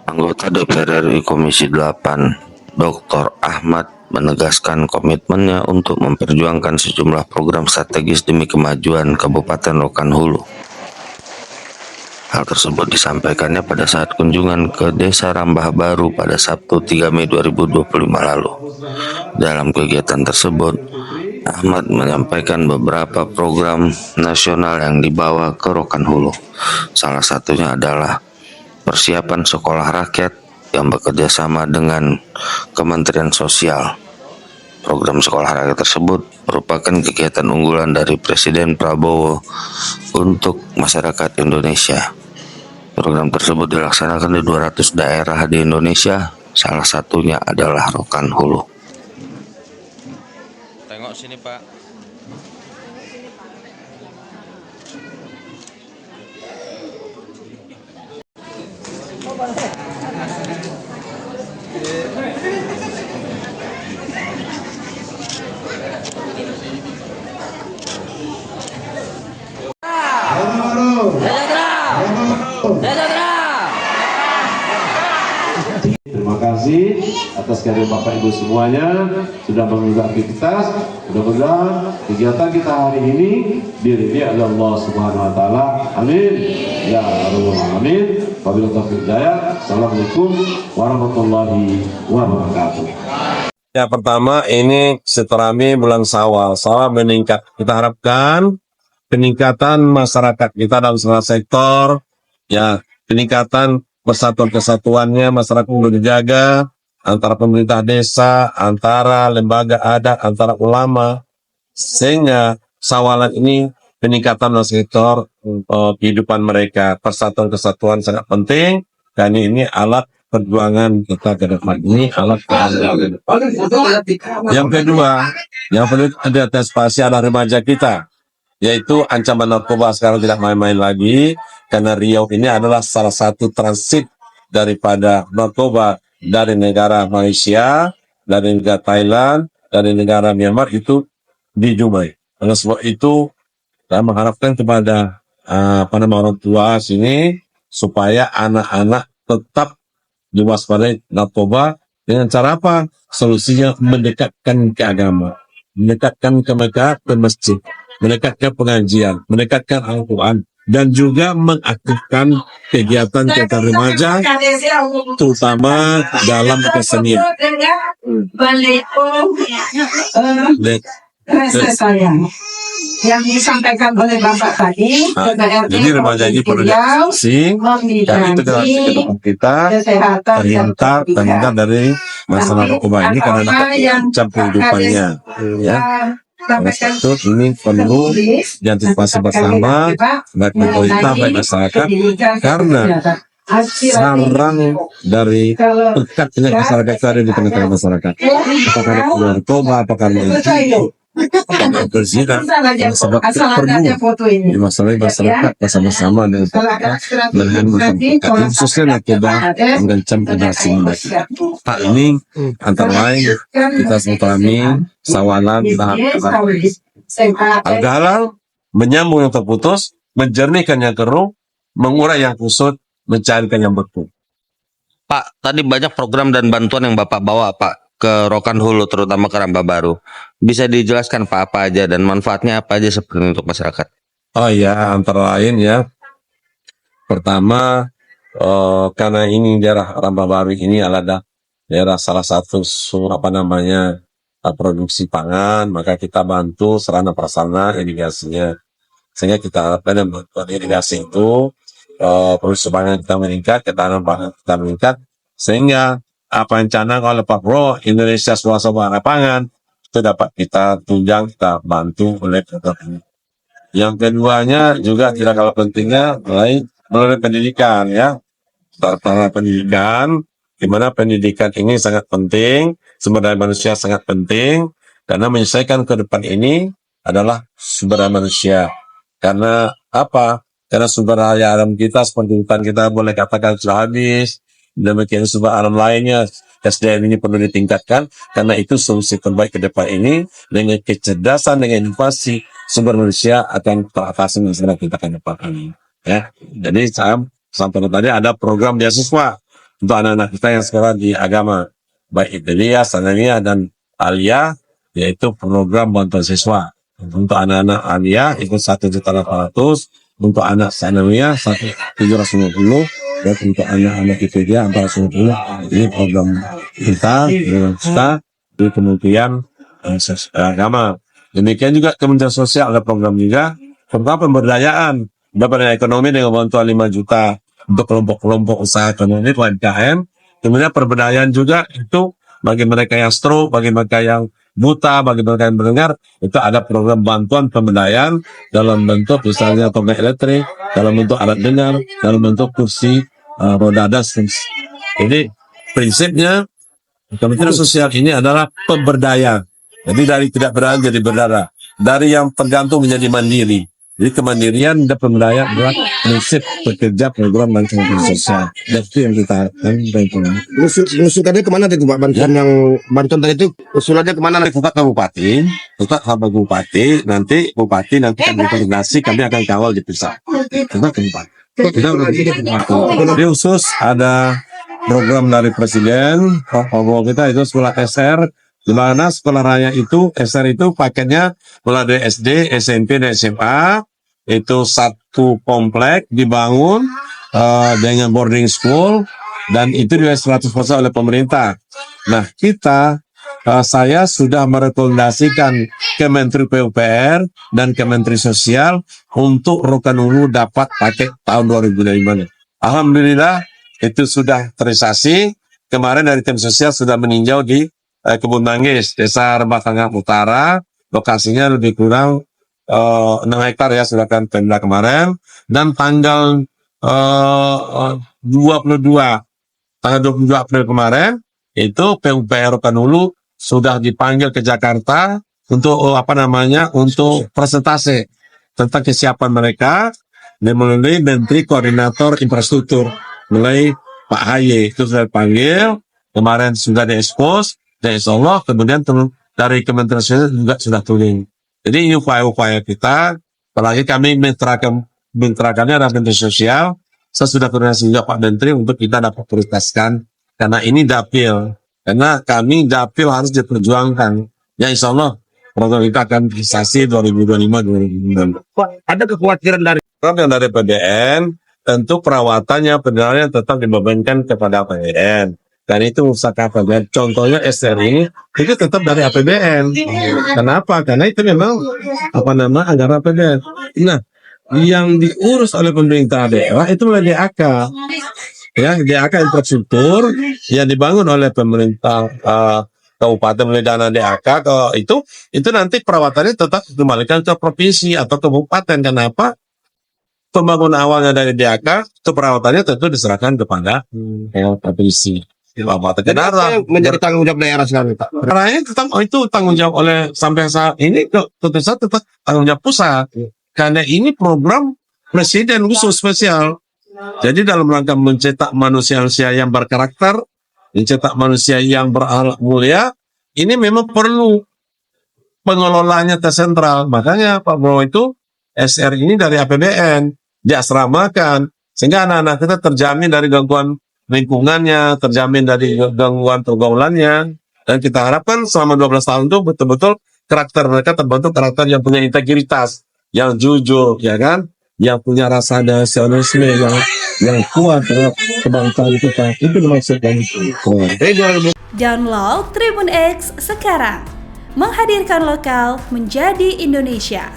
Anggota DPR RI Komisi 8, Dr. Ahmad menegaskan komitmennya untuk memperjuangkan sejumlah program strategis demi kemajuan Kabupaten Rokan Hulu. Hal tersebut disampaikannya pada saat kunjungan ke Desa Rambah Baru pada Sabtu 3 Mei 2025 lalu. Dalam kegiatan tersebut, Ahmad menyampaikan beberapa program nasional yang dibawa ke Rokan Hulu. Salah satunya adalah persiapan sekolah rakyat yang bekerja sama dengan Kementerian Sosial. Program sekolah rakyat tersebut merupakan kegiatan unggulan dari Presiden Prabowo untuk masyarakat Indonesia. Program tersebut dilaksanakan di 200 daerah di Indonesia, salah satunya adalah Rokan Hulu. Tengok sini, Pak. Terima kasih atas kehadiran Bapak Ibu semuanya sudah mengikuti aktivitas. Mudah-mudahan kegiatan kita hari ini diridhai oleh Allah Subhanahu wa taala. Amin. Ya Rabbal alamin. Wabillahi taufiq hidayah. Assalamualaikum warahmatullahi wabarakatuh. Ya, pertama ini silaturahmi bulan Syawal. Syawal meningkat. Kita harapkan peningkatan masyarakat kita dalam segala sektor, ya, peningkatan persatuan kesatuannya masyarakat perlu dijaga antara pemerintah desa, antara lembaga adat, antara ulama, sehingga Syawalan ini peningkatan dalam sektor kehidupan mereka. Persatuan kesatuan sangat penting dan ini alat perjuangan kita ke depan. Ini alat perjuangan ke depan. Yang kedua, yang perlu diantisipasi adalah remaja kita, yaitu ancaman narkoba sekarang tidak main-main lagi, karena Riau ini adalah salah satu transit daripada narkoba dari negara Malaysia, dari negara Thailand, dari negara Myanmar itu di Dumai. Oleh sebab itu, saya mengharapkan kepada orang tua sini supaya anak-anak tetap diwaspadai narkoba dengan cara apa? Solusinya mendekatkan ke agama, mendekatkan ke mereka ke masjid, mendekatkan pengajian, mendekatkan Al-Quran, dan juga mengaktifkan kegiatan remaja, terutama dalam kesenian. Yang disampaikan oleh Bapak tadi, jadi remaja ini perlu diaktifkan, dan itu kita terhindar dari masalah narkoba ini karena dapat mengancam kehidupannya. Ya. Oleh itu ini perlu diantisipasi bersama baik pemerintah baik masyarakat, karena sarang dari pekat penyakit masyarakat itu ada di tengah-tengah masyarakat. Apakah ada narkoba, apakah apakah berzina, sebab perlu masalah masyarakat bersama-sama dengan masyarakat, khususnya narkoba mengancam generasi muda. Pak ini antara lain kita silaturahmi Syawalan tahap harga halal, menyambung yang terputus, menjernihkan yang keruh, mengurai yang kusut, mencarikan yang beku. Pak, tadi banyak program dan bantuan yang Bapak bawa, Pak, ke Rokan Hulu, terutama ke Rambah Baru. Bisa dijelaskan Pak apa aja dan manfaatnya apa aja seperti untuk masyarakat? Oh ya, antara lain ya. Pertama, karena ini daerah Rambah Baru ini adalah daerah salah satu produksi pangan, maka kita bantu sarana prasarana irigasinya. Sehingga kita harapkan dengan bantuan irigasi itu produksi pangan kita meningkat, ketahanan pangan kita meningkat, sehingga apa yang canang oleh Pak Bro, Indonesia swasembada pangan, itu dapat kita tunjang, kita bantu oleh program ini. Yang keduanya juga tidak kalah pentingnya melalui pendidikan, ya. Sarana pendidikan, di mana pendidikan ini sangat penting, sumber daya manusia sangat penting, karena menyelesaikan ke depan ini adalah sumber daya manusia. Karena apa? Karena sumber daya alam kita seperti hutan kita boleh katakan sudah habis, demikian sumber alam lainnya, SDM ini perlu ditingkatkan, karena itu solusi terbaik ke depan ini. Dengan kecerdasan, dengan inovasi, sumber manusia akan teratasi masalah kita ke depan ini. Ya, jadi saya sampai tadi ada program beasiswa untuk anak-anak kita yang sekolah di agama, baik Ibtidaiyah, Sanawiyah, dan Aliyah, yaitu program bantuan siswa. Untuk anak-anak Aliyah itu 1.800.000, untuk anak Sanawiyah 1.750, dan untuk anak-anak Ibtidaiyah 450. Ini program kita di Kementerian Agama. Demikian juga Kementerian Sosial ada program juga tentang pemberdayaan pendapatan ekonomi dengan bantuan 5 juta untuk kelompok-kelompok usaha ekonomi UMKM. Kemudian pemberdayaan juga itu bagi mereka yang stroke, bagi mereka yang buta, bagi mereka yang mendengar, itu ada program bantuan pemberdayaan dalam bentuk misalnya tongkat elektrik, dalam bentuk alat dengar, dalam bentuk kursi roda dan seterusnya. Jadi prinsipnya Kementerian Sosial ini adalah pemberdayaan. Jadi dari tidak berdaya jadi berdaya, dari yang tergantung menjadi mandiri. Jadi kemandirian dan pemberdayaan adalah prinsip pekerja program bantuan sosial. Dan itu yang kita harapkan. Usulannya kemana itu Pak? Bantuan tadi itu usulannya kemana? Tetap Bupati, nanti Bupati kami koordinasi, kami akan kawal dipisah. Tetap ke Bupati. Jadi khusus ada program dari Presiden, program kita itu sekolah SR, di mana sekolah raya itu, SR itu paketnya mulai dari SD, SMP, dan SMA, itu satu komplek dibangun dengan boarding school, dan itu juga 100% oleh pemerintah. Nah, saya sudah merekomendasikan Kementerian PUPR dan Kementerian Sosial untuk Rokanhulu dapat paket tahun 2025. Alhamdulillah, itu sudah terrealisasi. Kemarin dari tim sosial sudah meninjau di Kebun Manggis, Desa Rembah Tengah Utara, lokasinya lebih kurang 6 hektar ya, sudah kan Pemda kemarin, dan tanggal 22 April kemarin, itu PUPR Rokanhulu sudah dipanggil ke Jakarta untuk untuk presentasi tentang kesiapan mereka, dan melalui Menteri Koordinator Infrastruktur, mulai Pak Haye itu sudah dipanggil, kemarin sudah diekspos, dan insya Allah kemudian dari Kementerian Sosial juga sudah turun. Jadi ini upaya-upaya kita, apalagi kami mentrakannya adalah Menteri Sosial. Saya sudah koordinasi juga Pak Menteri untuk kita dapat prioritaskan, karena ini dapil. Karena kami dapil harus diperjuangkan. Ya insya Allah program kita akan realisasi 2025-2026. Ada kekhawatiran dari Program dari PBN, tentu perawatannya, pendanaan tetap dibebankan kepada APBN. Dan itu usaha APBN. Contohnya SR ini itu tetap dari APBN. Kenapa? Karena itu memang anggaran APBN. Nah, yang diurus oleh pemerintah daerah itu oleh DAK. Ya, DAK infrastruktur yang dibangun oleh pemerintah kabupaten melalui dana DAK. Itu nanti perawatannya tetap dikembalikan ke provinsi atau kabupaten. Kenapa? Pembangunan awalnya dari DAK, itu perawatannya tentu diserahkan kepada provinsi. Kenapa menjadi tanggung jawab daerah sekarang Pak? Karena itu tanggung jawab oleh sampai saat ini tentu saja tetap tanggung jawab pusat. Karena ini program Presiden khusus spesial. Jadi dalam rangka mencetak manusia yang berkarakter, mencetak manusia yang berakhlak mulia, ini memang perlu pengelolaannya tersentral. Makanya Pak Prabowo itu SR ini dari APBN diasramakan, sehingga anak-anak kita terjamin dari gangguan lingkungannya, terjamin dari gangguan pergaulannya, dan kita harapkan selama 12 tahun itu betul-betul karakter mereka terbentuk karakter yang punya integritas, yang jujur, ya kan, yang punya rasa nasionalisme yang kuat terhadap kebangsaan kita. Itu maksudnya. Download Tribun X sekarang, menghadirkan lokal menjadi Indonesia.